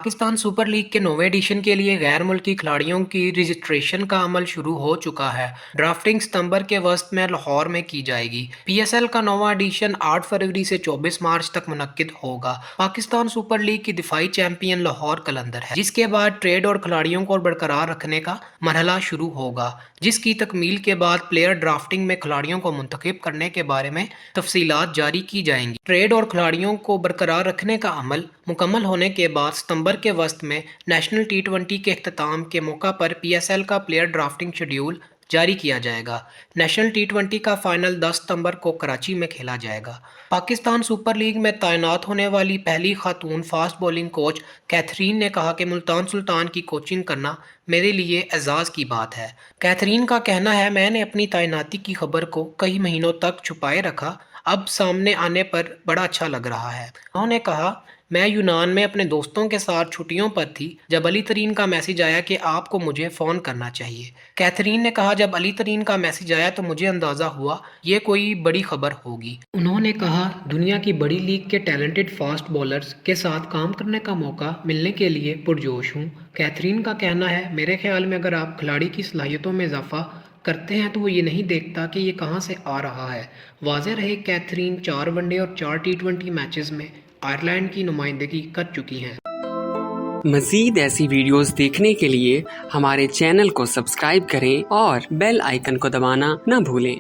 Pakistan super league के 9वें addition के लिए गैर मुल्की खिलाड़ियों की रजिस्ट्रेशन का अमल शुरू हो चुका है। ड्राफ्टिंग सितंबर के वस्त में लाहौर में की जाएगी। पीएसएल का 9वां एडिशन 8 फरवरी से 24 मार्च तक मुनक्किद होगा। पाकिस्तान सुपर लीग की दिफाई चैंपियन लाहौर कलंदर है, जिसके बाद ट्रेड और खिलाड़ियों को बरकरार रखने का मरहला शुरू होगा, जिसकी तकमील के बाद प्लेयर ड्राफ्टिंग में खिलाड़ियों को मुंतखब करने के बारे में तफसीलात जारी की जाएंगी। ट्रेड और खिलाड़ियों को बरकरार रखने का अमल मुकम्मल होने के बाद सितंबर के वस्त में नेशनल टी20 के अख्ताम के मौका पर पीएसएल का प्लेयर ड्राफ्टिंग शेड्यूल जारी किया जाएगा। नेशनल टी20 का फाइनल 10 सितंबर को कराची में खेला जाएगा। पाकिस्तान सुपर लीग में तैनात होने वाली पहली खातून फास्ट बॉलिंग कोच कैथरीन ने कहा कि मुल्तान सुल्तान की कोचिंग करना मेरे लिए एजाज़ की बात है। कैथरीन का कहना है, मैंने अपनी तैनाती की खबर को कई महीनों तक छुपाए रखा, अब सामने आने पर बड़ा अच्छा लग रहा है। उन्होंने कहा, मैं यूनान में अपने दोस्तों के साथ छुट्टियों पर थी जब अली तरीन का मैसेज आया कि आपको मुझे फ़ोन करना चाहिए। कैथरीन ने कहा, जब अली तरीन का मैसेज आया तो मुझे अंदाज़ा हुआ ये कोई बड़ी खबर होगी। उन्होंने कहा, दुनिया की बड़ी लीग के टैलेंटेड फास्ट बॉलर्स के साथ काम करने का मौका मिलने के लिए पुरजोश हूँ। कैथरीन का कहना है, मेरे ख्याल में अगर आप खिलाड़ी की सलाहियतों में इजाफा करते हैं तो वो ये नहीं देखता कि ये कहाँ से आ रहा है। वाज़ेह रहे, कैथरीन 4 वनडे और 4 टी20 मैचेस में आयरलैंड की नुमाइंदगी कर चुकी हैं। मज़ीद ऐसी वीडियोस देखने के लिए हमारे चैनल को सब्सक्राइब करें और बेल आइकन को दबाना न भूलें।